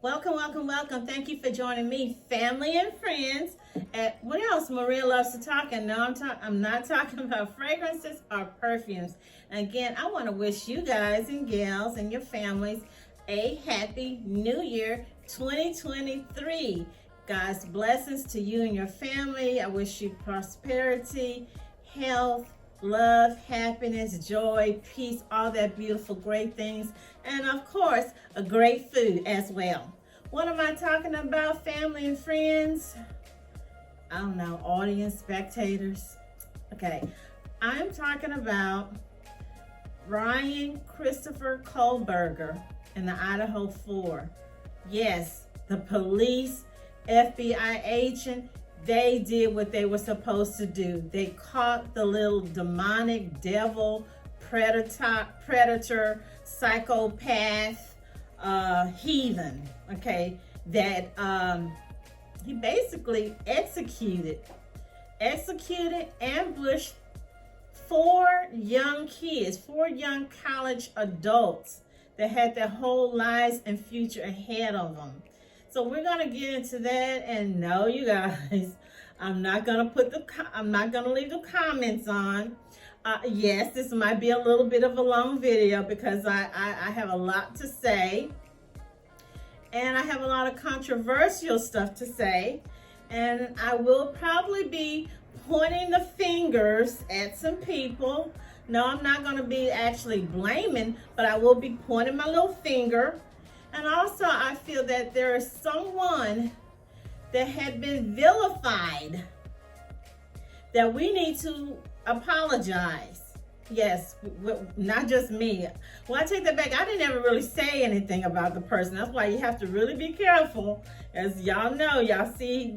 Welcome, welcome, welcome. Thank you for joining me, family and friends. At what else Maria loves to talk, and no, I'm not talking about fragrances or perfumes. And again, I want to wish you guys and gals and your families a happy new year 2023. God's blessings to you and your family. I wish you prosperity, health, love, happiness, joy, peace, all that beautiful, great things. And of course, a great food as well. What am I talking about, family and friends? I don't know, audience, spectators. Okay, I'm talking about Bryan Kohberger in the Idaho 4. Yes, the police, FBI agent, they did what they were supposed to do. They caught the little demonic devil, predator, psychopath, heathen, okay, that he basically ambushed four young kids, four young college adults that had their whole lives and future ahead of them. So we're gonna get into that, and no, you guys, I'm not gonna leave the comments on. Yes, this might be a little bit of a long video because I have a lot to say, and I have a lot of controversial stuff to say, and I will probably be pointing the fingers at some people. No, I'm not gonna be actually blaming, but I will be pointing my little finger. And also, I feel that there is someone that had been vilified that we need to apologize. Yes, not just me. Well, I take that back. I didn't ever really say anything about the person. That's why you have to really be careful. As y'all know, y'all see,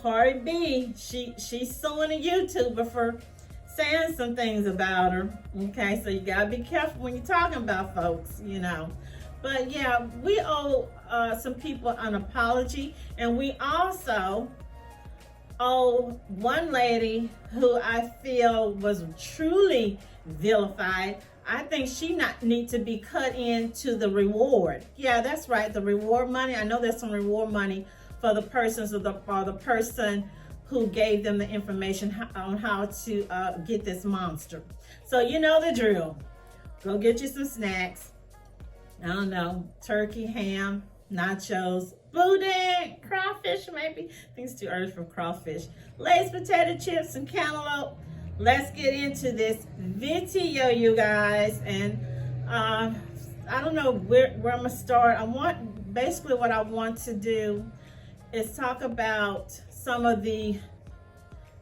Cardi B, she's suing a YouTuber for saying some things about her. Okay, so you gotta be careful when you're talking about folks, But yeah, we owe some people an apology, and we also owe one lady who I feel was truly vilified. I think she not need to be cut into the reward. Yeah, that's right, the reward money. I know there's some reward money for the persons or the person who gave them the information on how to get this monster. So you know the drill. Go get you some snacks. I don't know, turkey, ham, nachos, boudin, crawfish maybe. I think it's too early for crawfish. Lay's potato chips and cantaloupe. Let's get into this video, you guys. And I don't know where I'm gonna start. Basically what I want to do is talk about some of the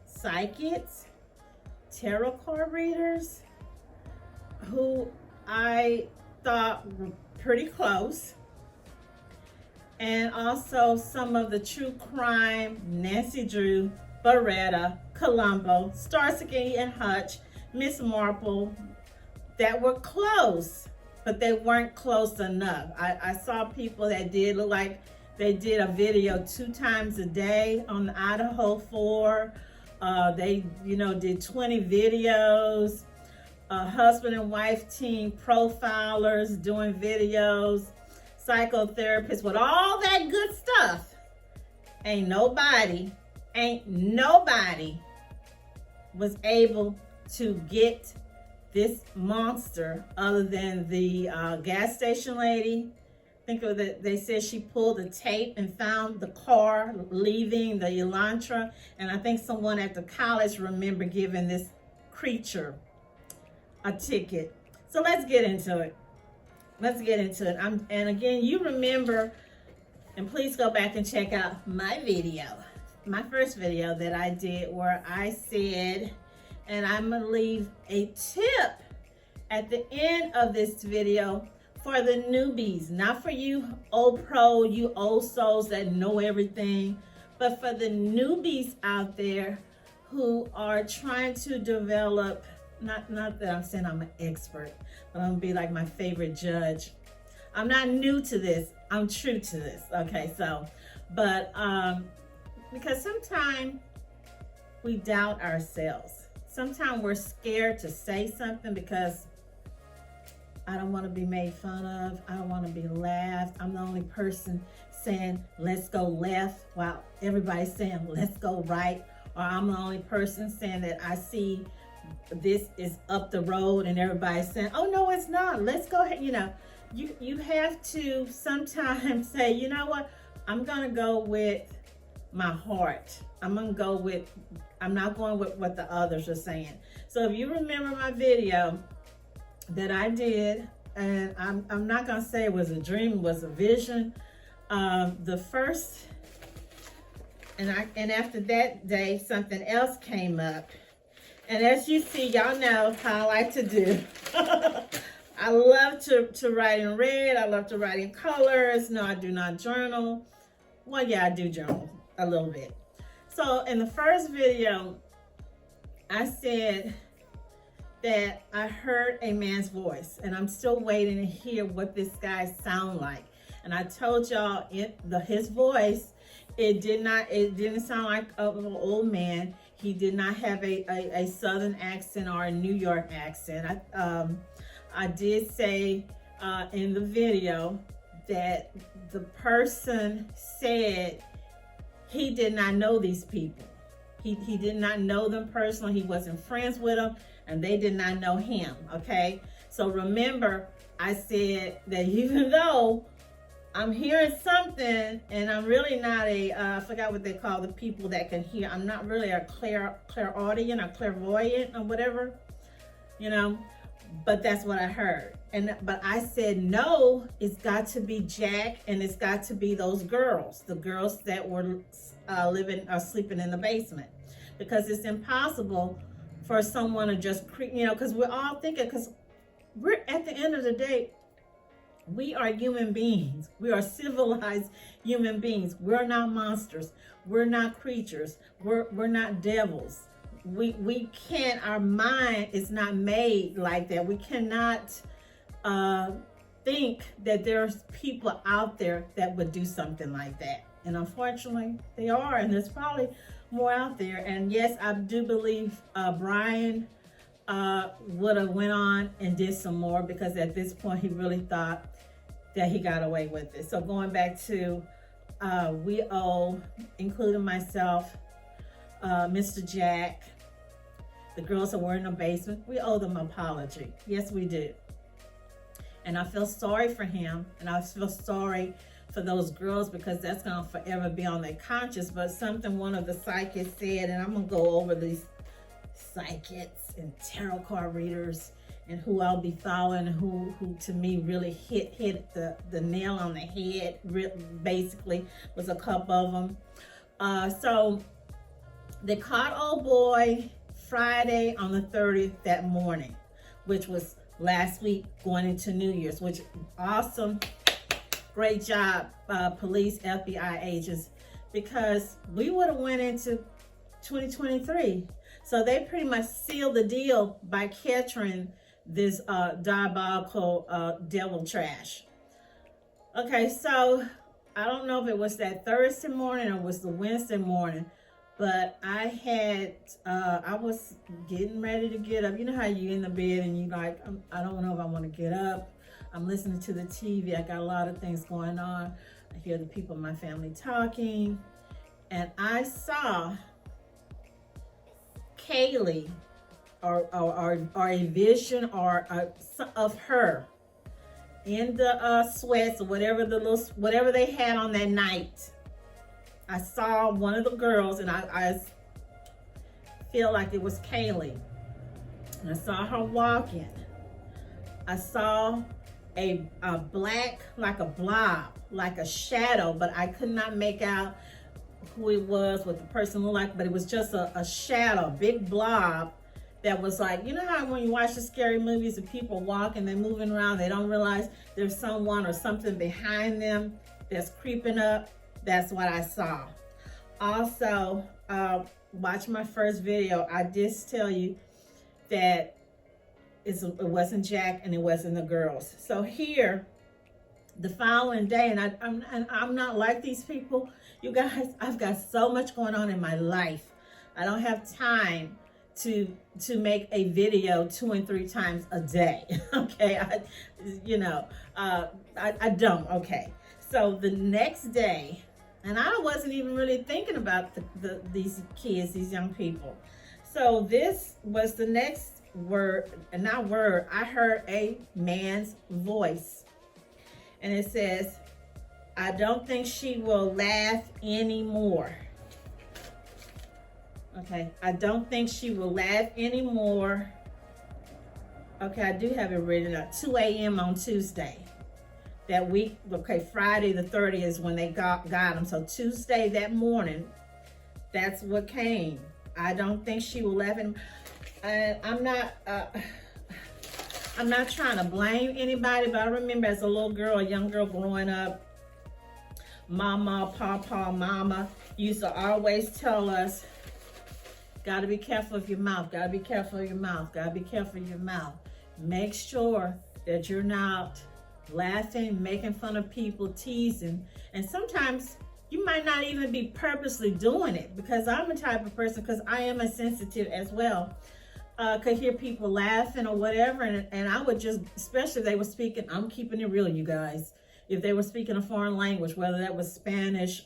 psychics, tarot card readers, who I thought were pretty close, and also some of the true crime, Nancy Drew, Beretta, Colombo, Starsky and Hutch, Miss Marple, that were close, but they weren't close enough. I saw people that did look like they did a video 2 times a day on the Idaho 4. They, did 20 videos. Husband and wife team profilers doing videos, psychotherapists with all that good stuff. Ain't nobody was able to get this monster other than the gas station lady. Think of it, they said she pulled the tape and found the car leaving the Elantra, and I think someone at the college remembered giving this creature a ticket. So let's get into it. And again, you remember, and please go back and check out my first video that I did, where I said, and I'm gonna leave a tip at the end of this video for the newbies, not for you old pro, you old souls that know everything, but for the newbies out there who are trying to develop. Not that I'm saying I'm an expert, but I'm gonna be like my favorite judge. I'm not new to this, I'm true to this. Okay, so, but because sometimes we doubt ourselves. Sometimes we're scared to say something because I don't want to be made fun of. I don't want to be laughed. I'm the only person saying, let's go left, while everybody's saying, let's go right. Or I'm the only person saying that I see this is up the road and everybody's saying, oh, no, it's not. Let's go ahead. You know, you have to sometimes say, you know what? I'm going to go with my heart. I'm not going with what the others are saying. So if you remember my video that I did, and I'm not going to say it was a dream, it was a vision. The first, and after that day, something else came up. And as you see, y'all know how I like to do. I love to write in red. I love to write in colors. No, I do not journal. Well, yeah, I do journal a little bit. So in the first video, I said that I heard a man's voice, and I'm still waiting to hear what this guy sound like. And I told y'all his voice, it didn't sound like an old man. He did not have a Southern accent or a New York accent. I did say in the video that the person said he did not know these people. He did not know them personally. He wasn't friends with them, and they did not know him, okay? So remember, I said that even though I'm hearing something, and I'm really not I forgot what they call the people that can hear. I'm not really a clairaudient or clairvoyant or whatever, you know, but that's what I heard. But I said, no, it's got to be Jack, and it's got to be those girls, the girls that were sleeping in the basement, because it's impossible for someone to just you know, because we're all thinking, because we're at the end of the day, we are human beings. We are civilized human beings. We're not monsters. We're not creatures. We're not devils. We can't, our mind is not made like that. We cannot think that there's people out there that would do something like that. And unfortunately, they are, and there's probably more out there. And yes, I do believe Bryan would have went on and did some more, because at this point he really thought that he got away with it. So going back to we owe, including myself, Mr. Jack, the girls that were in the basement, we owe them an apology. Yes, we do. And I feel sorry for him, and I feel sorry for those girls, because that's going to forever be on their conscience. But something one of the psychics said, and I'm going to go over these psychics and tarot card readers and who I'll be following, who to me really hit the nail on the head, basically, was a couple of them. So they caught old boy Friday on the 30th that morning, which was last week going into New Year's, which awesome. Great job, police, FBI agents, because we would have went into 2023. So they pretty much sealed the deal by capturing this diabolical devil trash. Okay, so I don't know if it was that Thursday morning or was the Wednesday morning, but I was getting ready to get up. You know how you in the bed and you like, I don't know if I want to get up. I'm listening to the TV. I got a lot of things going on. I hear the people in my family talking. And I saw Kaylee, or a vision of her in the sweats or whatever they had on that night. I saw one of the girls, and I feel like it was Kaylee. And I saw her walking. I saw a black, like a blob, like a shadow, but I could not make out who it was, what the person looked like, but it was just a shadow, big blob that was like, you know how when you watch the scary movies and people walk and they're moving around, they don't realize there's someone or something behind them that's creeping up? That's what I saw. Also, watch my first video. I did tell you that it wasn't Jack and it wasn't the girls. So here, the following day, and I'm not like these people. You guys, I've got so much going on in my life. I don't have time to make a video 2 and 3 times a day. Okay, I don't. Okay, so the next day, and I wasn't even really thinking about these kids, these young people. So this was the next word, not word. I heard a man's voice, and it says, "I don't think she will laugh anymore." Okay, I don't think she will laugh anymore. Okay, I do have it written up. 2 a.m. on Tuesday. That week, okay, Friday the 30th is when they got him. So Tuesday that morning, that's what came. I don't think she will laugh anymore. I'm not trying to blame anybody, but I remember as a little girl, a young girl growing up, Mama, Papa, Mama used to always tell us, gotta be careful of your mouth, gotta be careful of your mouth, gotta be careful of your mouth. Make sure that you're not laughing, making fun of people, teasing. And sometimes you might not even be purposely doing it, because I'm the type of person, because I am a sensitive as well, could hear people laughing or whatever, and I would just, especially if they were speaking, I'm keeping it real, you guys, if they were speaking a foreign language, whether that was Spanish,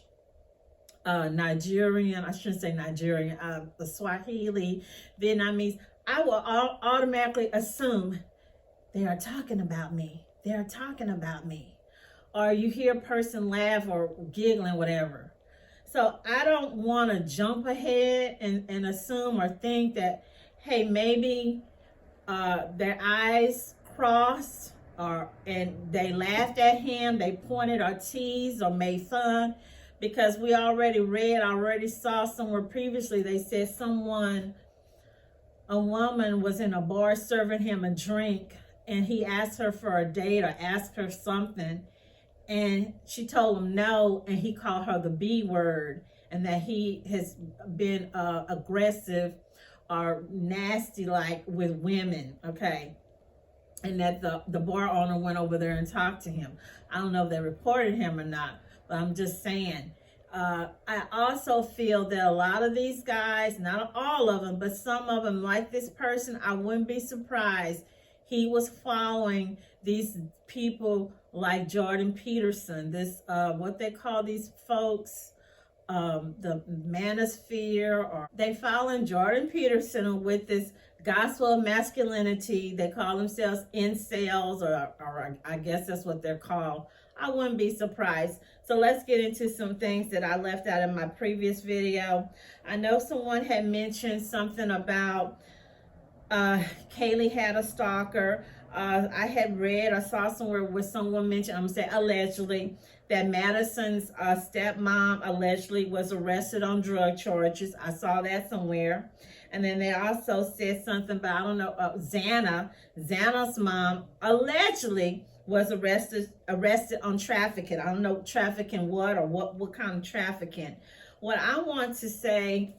Nigerian, I shouldn't say Nigerian, the Swahili, Vietnamese, I will automatically assume they are talking about me. They are talking about me. Or you hear a person laugh or giggling, whatever. So I don't want to jump ahead and assume or think that, hey, maybe their eyes crossed and they laughed at him, they pointed or teased or made fun. Because we already saw somewhere previously, they said a woman was in a bar serving him a drink, and he asked her for a date or asked her something, and she told him no, and he called her the B word, and that he has been aggressive or nasty like with women, okay? And that the bar owner went over there and talked to him. I don't know if they reported him or not, but I'm just saying. I also feel that a lot of these guys, not all of them, but some of them, like this person, I wouldn't be surprised. He was following these people like Jordan Peterson, this, what they call these folks, the manosphere, or they following Jordan Peterson with this gospel of masculinity. They call themselves incels, or I guess that's what they're called. I wouldn't be surprised. So let's get into some things that I left out in my previous video. I know someone had mentioned something about Kaylee had a stalker. I had read or saw somewhere where someone mentioned, I'm gonna say allegedly, that Madison's stepmom allegedly was arrested on drug charges. I saw that somewhere. And then they also said something about, I don't know, Xana's mom allegedly was arrested on trafficking. I don't know trafficking what, or what kind of trafficking. What I want to say,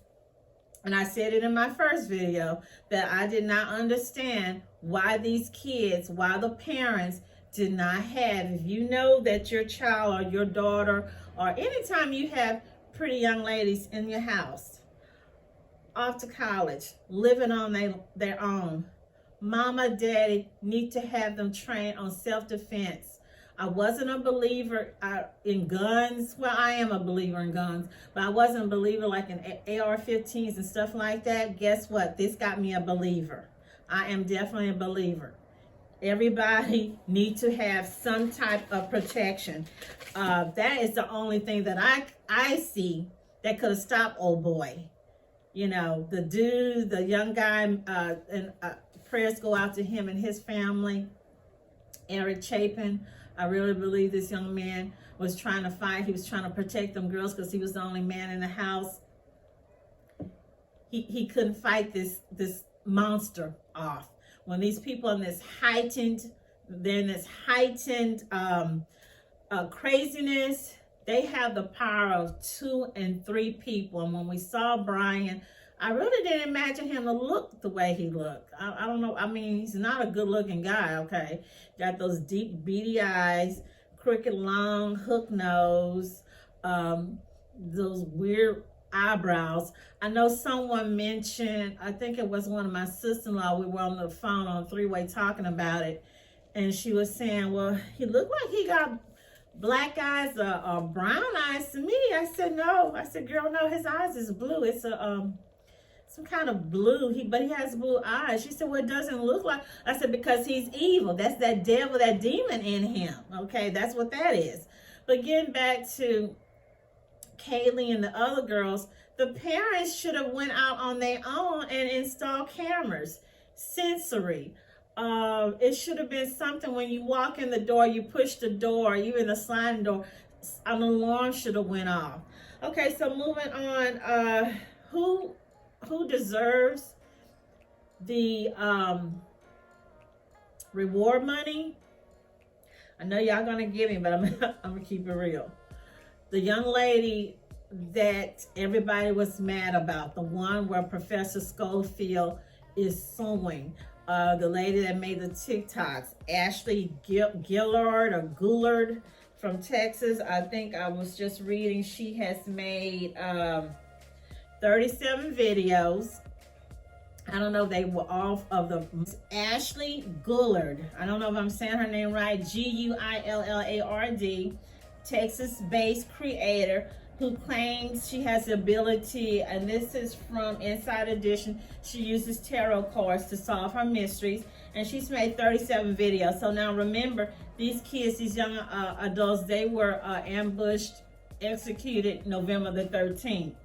and I said it in my first video, that I did not understand why these kids, why the parents did not have, if you know that your child or your daughter, or anytime you have pretty young ladies in your house, off to college, living on their own, mama, daddy need to have them trained on self-defense. I wasn't a believer in guns. Well, I am a believer in guns, but I wasn't a believer like in AR-15s and stuff like that. Guess what? This got me a believer. I am definitely a believer. Everybody needs to have some type of protection. That is the only thing that I see that could have stopped old boy. You know, the dude, the young guy, and prayers go out to him and his family. Eric Chapin, I really believe this young man was trying to fight. He was trying to protect them girls because he was the only man in the house. He couldn't fight this monster off. When these people in this heightened craziness, they have the power of 2 and 3 people. And when we saw Bryan, I really didn't imagine him to look the way he looked. I don't know. I mean, he's not a good looking guy, okay? Got those deep, beady eyes, crooked, long, hook nose, those weird eyebrows. I know someone mentioned, I think it was one of my sister-in-law, we were on the phone on a three-way talking about it, and she was saying, well, he looked like he got black eyes or brown eyes to me. I said, no. I said, girl, no, his eyes is blue. It's a some kind of blue, but he has blue eyes. She said, well, it doesn't look like. I said, because he's evil. That's that devil, that demon in him. Okay, that's what that is. But getting back to Kaylee and the other girls, the parents should have went out on their own and installed cameras, sensory. It should have been something when you walk in the door, you push the door, even the sliding door, an alarm should have went off. Okay, so moving on, who deserves the reward money? I know y'all gonna give me, but I'm gonna keep it real. The young lady that everybody was mad about, the one where Professor Schofield is suing, the lady that made the TikToks, Ashley Gillard from Texas. I think I was just reading, she has made 37 videos. I don't know if they were all of them. Ashley Gillard, I don't know if I'm saying her name right, Guillard, Texas-based creator who claims she has the ability, and this is from Inside Edition, she uses tarot cards to solve her mysteries, and she's made 37 videos. So now remember, these kids, these young adults, they were ambushed, executed November the 13th.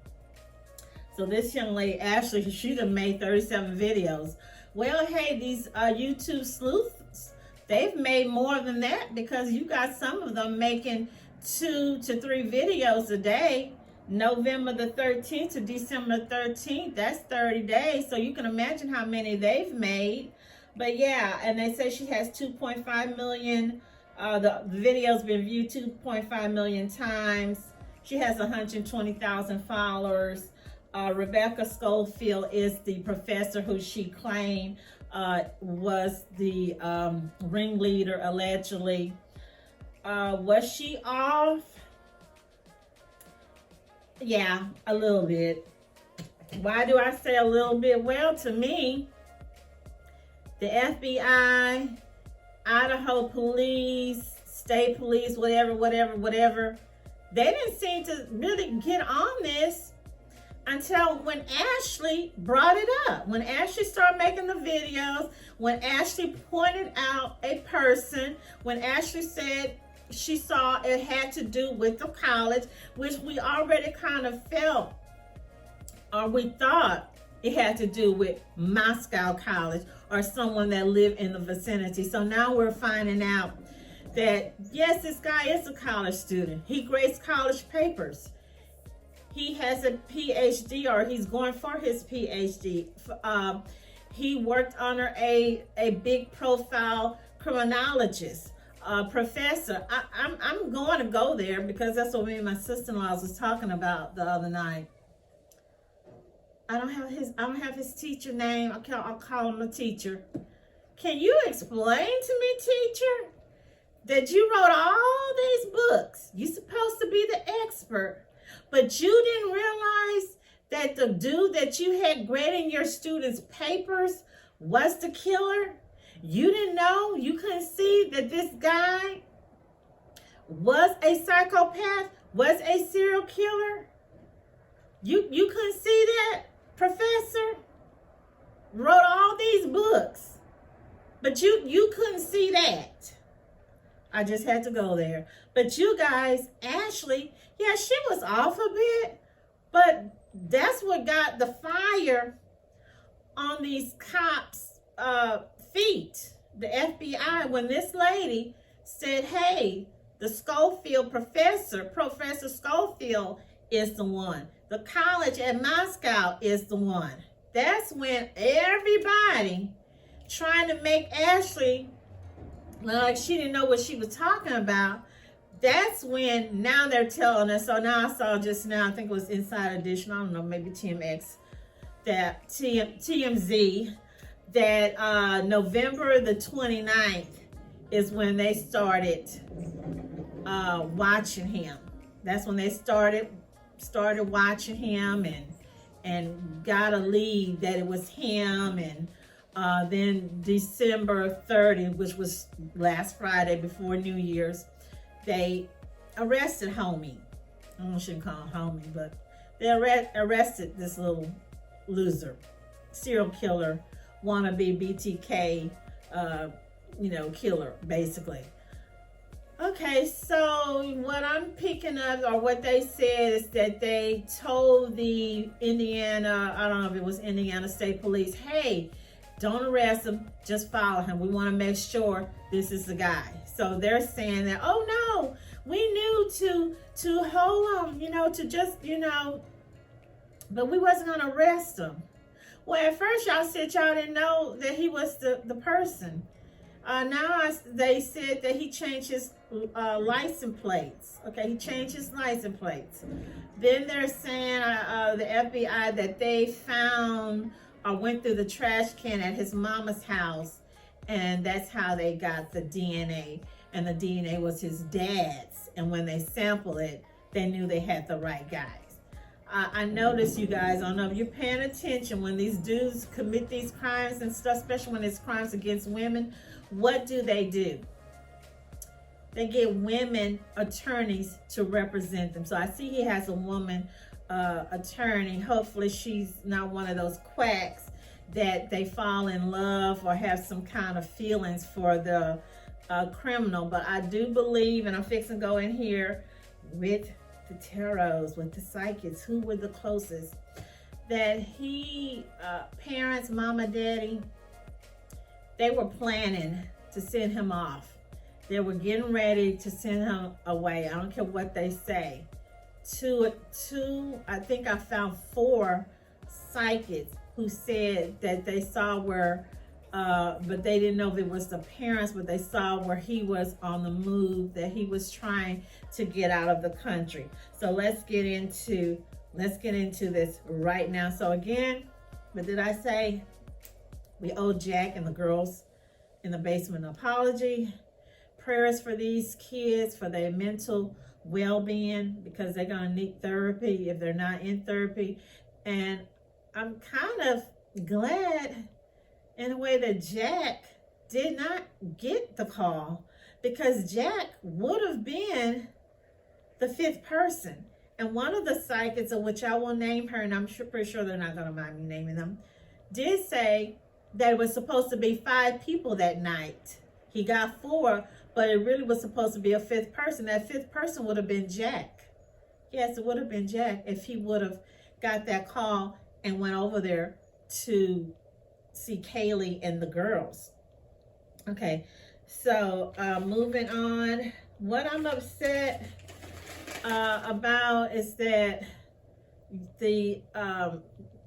So this young lady, Ashley, she done made 37 videos. Well, hey, these YouTube sleuths, they've made more than that, because you got some of them making 2 to 3 videos a day. November the 13th to December 13th, that's 30 days. So you can imagine how many they've made. But yeah, and they say she has 2.5 million. The video's been viewed 2.5 million times. She has 120,000 followers. Rebecca Schofield is the professor who she claimed was the ringleader, allegedly. Was she off? Yeah, a little bit. Why do I say a little bit? Well, to me, the FBI, Idaho police, state police, whatever, they didn't seem to really get on this until when Ashley brought it up. When Ashley started making the videos, when Ashley pointed out a person, when Ashley said she saw it had to do with the college, which we already kind of felt, or we thought it had to do with Moscow College or someone that lived in the vicinity. So now we're finding out that, yes, this guy is a college student. He grades college papers. He has a PhD, or he's going for his PhD. He worked under a big profile criminologist, professor. I'm going to go there because that's what me and my sister-in-law was talking about the other night. I don't have his teacher name. I'll call him a teacher. Can you explain to me, teacher, that you wrote all these books? You're supposed to be the expert, but you didn't realize that the dude that you had grading your students' papers was the killer? You didn't know? You couldn't see that this guy was a psychopath, was a serial killer? You couldn't see that, professor? Wrote all these books, but you couldn't see that. I just had to go there. But you guys, Ashley, yeah, she was off a bit, but that's what got the fire on these cops' feet, the FBI, when this lady said, hey, the Schofield Professor Schofield is the one. The college at Moscow is the one. That's when everybody trying to make Ashley like she didn't know what she was talking about. That's when now they're telling us. So now I saw just now, I think it was Inside Edition, I don't know, maybe TMX, that TMZ, that November the 29th is when they started watching him. That's when they started started watching him and got a lead that it was him. And then December 30th, which was last Friday before New Year's, they arrested homie. I shouldn't call him homie, but they arrested this little loser, serial killer, wannabe BTK, killer, basically. Okay, so what I'm picking up, or what they said, is that they told the Indiana, I don't know if it was Indiana State Police, hey, don't arrest him, just follow him. We want to make sure this is the guy. So they're saying that, oh no, we knew to hold him, to just, but we wasn't going to arrest him. Well, at first y'all said y'all didn't know that he was the person. Now they said that he changed his license plates. Okay, he changed his license plates. Then they're saying, the FBI, that they found or went through the trash can at his mama's house, and that's how they got the DNA. And the DNA was his dad's. And when they sampled it, they knew they had the right guys. I notice, you guys, I don't know if you're paying attention, when these dudes commit these crimes and stuff, especially when it's crimes against women, what do? They get women attorneys to represent them. So I see he has a woman attorney. Hopefully she's not one of those quacks that they fall in love or have some kind of feelings for the criminal. But I do believe, and I'm fixing to go in here with the tarots, with the psychics, who were the closest, that he, parents, mama, daddy, they were planning to send him off. They were getting ready to send him away. I don't care what they say. I think I found 4 psychics who said that they saw where, but they didn't know if it was the parents, but they saw where he was on the move, that he was trying to get out of the country. So let's get into this right now. So again, what did I say? We owe Jack and the girls in the basement an apology. Prayers for these kids, for their mental well-being, because they're going to need therapy if they're not in therapy. And I'm kind of glad in a way that Jack did not get the call, because Jack would have been the 5th person. And one of the psychics, of which I will name her, and I'm pretty sure they're not going to mind me naming them, did say that it was supposed to be 5 people that night. He got 4, but it really was supposed to be a 5th person. That 5th person would have been Jack. Yes, it would have been Jack if he would have got that call and went over there to see Kaylee and the girls. Okay, so moving on. What I'm upset about is that the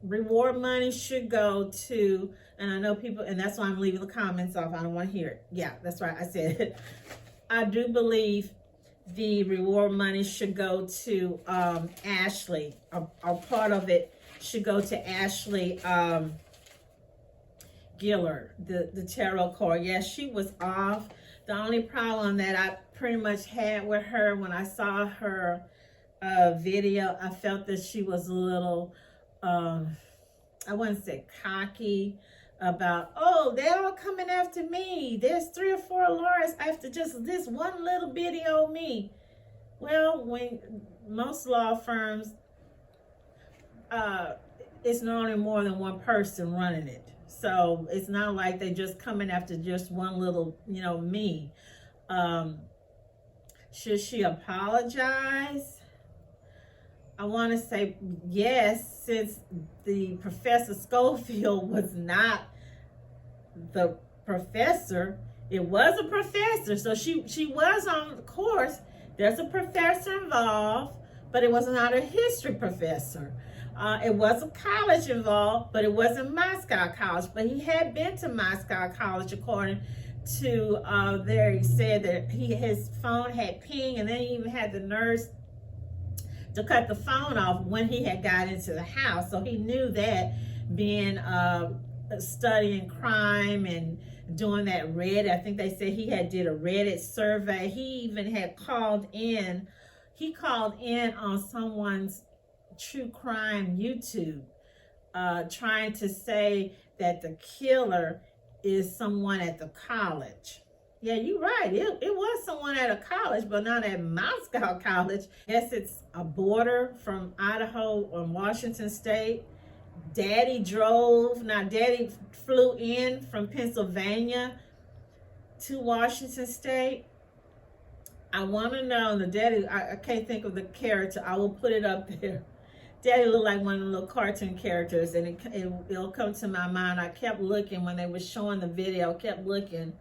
reward money should go to, and I know people, and that's why I'm leaving the comments off. I don't want to hear it. Yeah, that's right. I said it. I do believe the reward money should go to Ashley, or part of it should go to Ashley Gillard, the tarot card. Yes, she was off. The only problem that I pretty much had with her when I saw her video, I felt that she was a little, I wouldn't say cocky, about, oh, they're all coming after me. There's 3 or 4 lawyers after just this one little bitty old me. Well, when most law firms, it's normally more than one person running it. So it's not like they just coming after just one little, me. Should she apologize? I want to say yes, since the Professor Schofield was not the professor. It was a professor, so she was on the course. There's a professor involved, but it was not a history professor. It was a college involved, but it wasn't Moscow College. But he had been to Moscow College, according to there. He said that his phone had pinged, and then he even had the nurse to cut the phone off when he had got into the house. So he knew that, being studying crime and doing that Reddit. I think they said he had did a Reddit survey. He even had called in. He called in on someone's true crime YouTube, trying to say that the killer is someone at the college. Yeah, you're right. It was someone at a college, but not at Moscow College. I guess it's a border from Idaho or Washington State. Daddy flew in from Pennsylvania to Washington State. I want to know the daddy. I can't think of the character. I will put it up there. Daddy looked like one of the little cartoon characters, and it'll come to my mind. I kept looking when they were showing the video. Kept looking.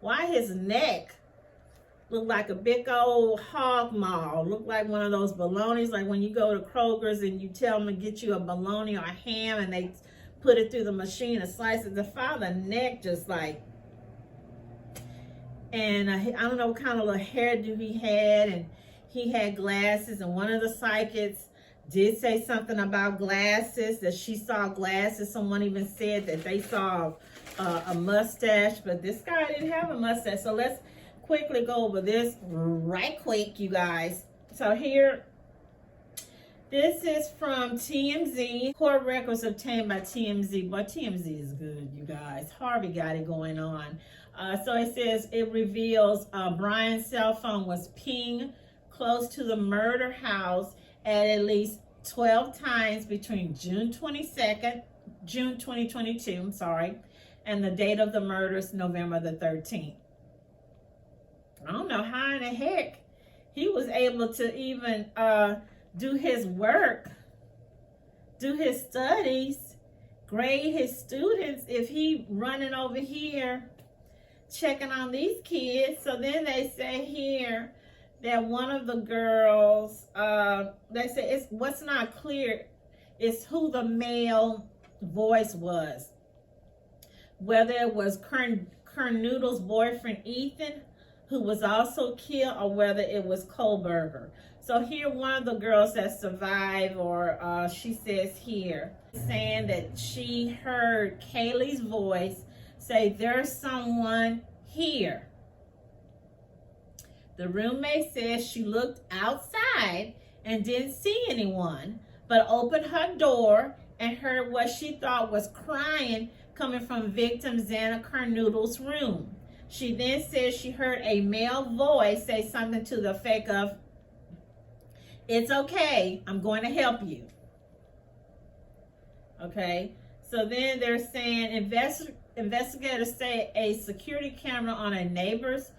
Why his neck looked like a big old hog maw? Looked like one of those bolognas, like when you go to Kroger's and you tell them to get you a bologna or a ham, and they put it through the machine and slice it. The father neck just like. And I don't know what kind of little hairdo he had, and he had glasses, and one of the psychics did say something about glasses, that she saw glasses. Someone even said that they saw a mustache, but this guy didn't have a mustache. So let's quickly go over this right quick, you guys. So here, this is from TMZ. Court records obtained by TMZ. But TMZ is good, you guys. Harvey got it going on. So it says, it reveals Bryan's cell phone was pinged close to the murder house at least 12 times between June 2022, and the date of the murder is November the 13th. I don't know how in the heck he was able to even do his work, do his studies, grade his students, if he running over here checking on these kids. So then they say here that one of the girls, they say it's what's not clear is who the male voice was. Whether it was Kernoodle's boyfriend Ethan, who was also killed, or whether it was Kohberger. So here one of the girls that survived, or she says here, saying that she heard Kaylee's voice say, "There's someone here." The roommate says she looked outside and didn't see anyone, but opened her door and heard what she thought was crying coming from victim Xana Kernoodle's room. She then says she heard a male voice say something to the effect of, "It's okay, I'm going to help you." Okay, so then they're saying investigators say a security camera on a neighbor's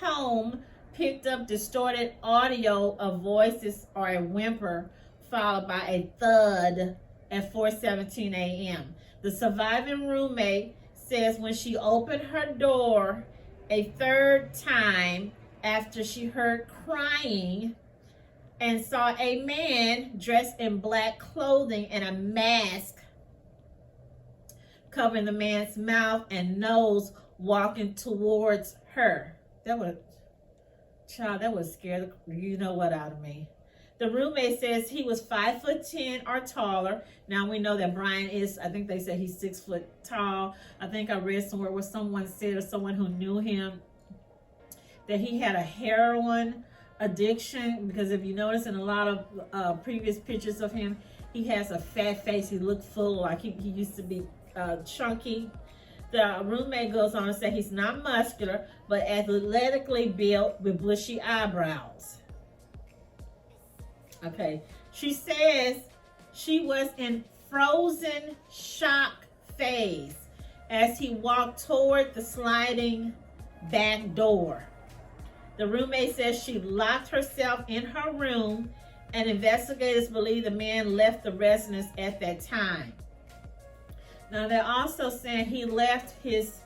home picked up distorted audio of voices or a whimper followed by a thud at 4:17 a.m. The surviving roommate says when she opened her door a third time after she heard crying and saw a man dressed in black clothing and a mask covering the man's mouth and nose walking towards her. That would scare the you know what out of me. The roommate says he was 5'10" or taller. Now we know that Bryan is, I think they said he's 6 foot tall. I think I read somewhere where someone said, or someone who knew him, that he had a heroin addiction, because if you notice in a lot of previous pictures of him, he has a fat face. He looked full, like he used to be chunky. The roommate goes on to say he's not muscular, but athletically built with bushy eyebrows. Okay, she says she was in frozen shock phase as he walked toward the sliding back door. The roommate says she locked herself in her room, and investigators believe the man left the residence at that time. Now they're also saying he left his,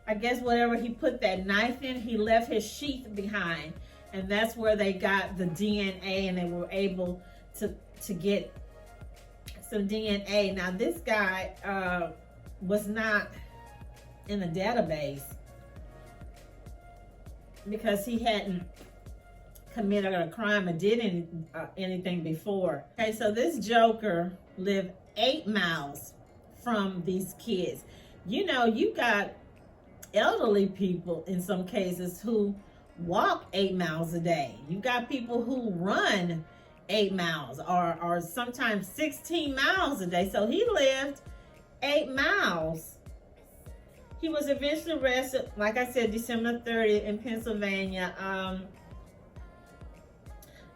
I guess whatever he put that knife in, he left his sheath behind. And that's where they got the DNA, and they were able to get some DNA. Now this guy was not in the database because he hadn't committed a crime or did anything before. Okay, so this joker lived 8 miles from these kids. You know, you got elderly people in some cases who walk 8 miles a day. You got people who run 8 miles or sometimes 16 miles a day. So he lived 8 miles. He was eventually arrested, like I said, December 30th in Pennsylvania.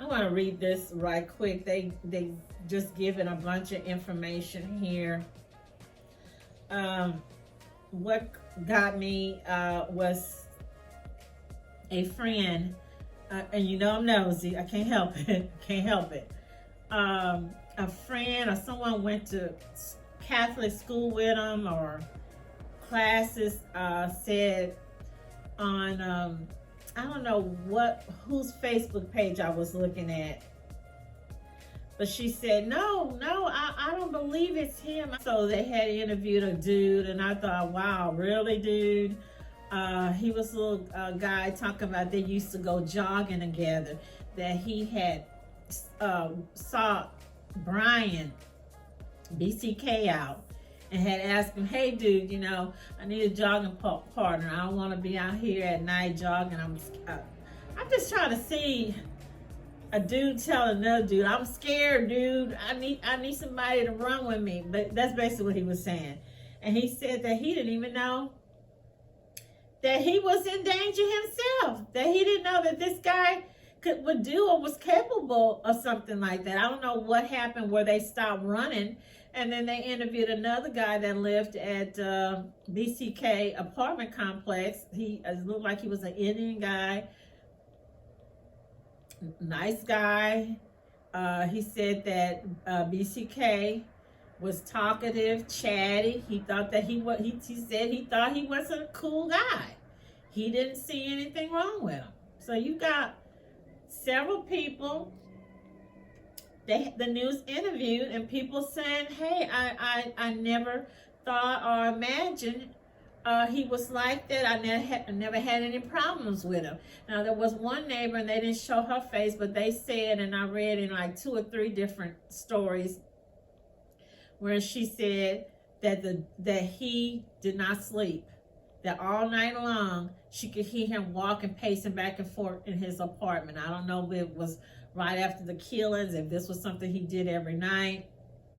I want to read this right quick. They just given a bunch of information here. What got me was a friend, and you know I'm nosy. I can't help it. Can't help it. A friend or someone went to Catholic school with him or classes. Said on I don't know whose Facebook page I was looking at, but she said, no, I don't believe it's him. So they had interviewed a dude, and I thought, wow, really, dude? He was a little guy talking about they used to go jogging together, that he had saw Bryan BCK out and had asked him, hey, dude, you know, I need a jogging partner. I don't want to be out here at night jogging. I'm just trying to see a dude tell another dude, I'm scared, dude. I need somebody to run with me. But that's basically what he was saying. And he said that he didn't even know that he was in danger himself. That he didn't know that this guy would do or was capable of something like that. I don't know what happened where they stopped running. And then they interviewed another guy that lived at BCK apartment complex. He looked like he was an Indian guy. Nice guy. He said that BCK was talkative, chatty. He thought that he said he thought he was a cool guy. He didn't see anything wrong with him. So you got several people the news interviewed, and people saying, hey, I never thought or imagined he was like that. I never had any problems with him. Now, there was one neighbor, and they didn't show her face, but they said, and I read in like 2 or 3 different stories, where she said that he did not sleep, that all night long she could hear him walking, pacing back and forth in his apartment. I don't know if it was right after the killings, if this was something he did every night.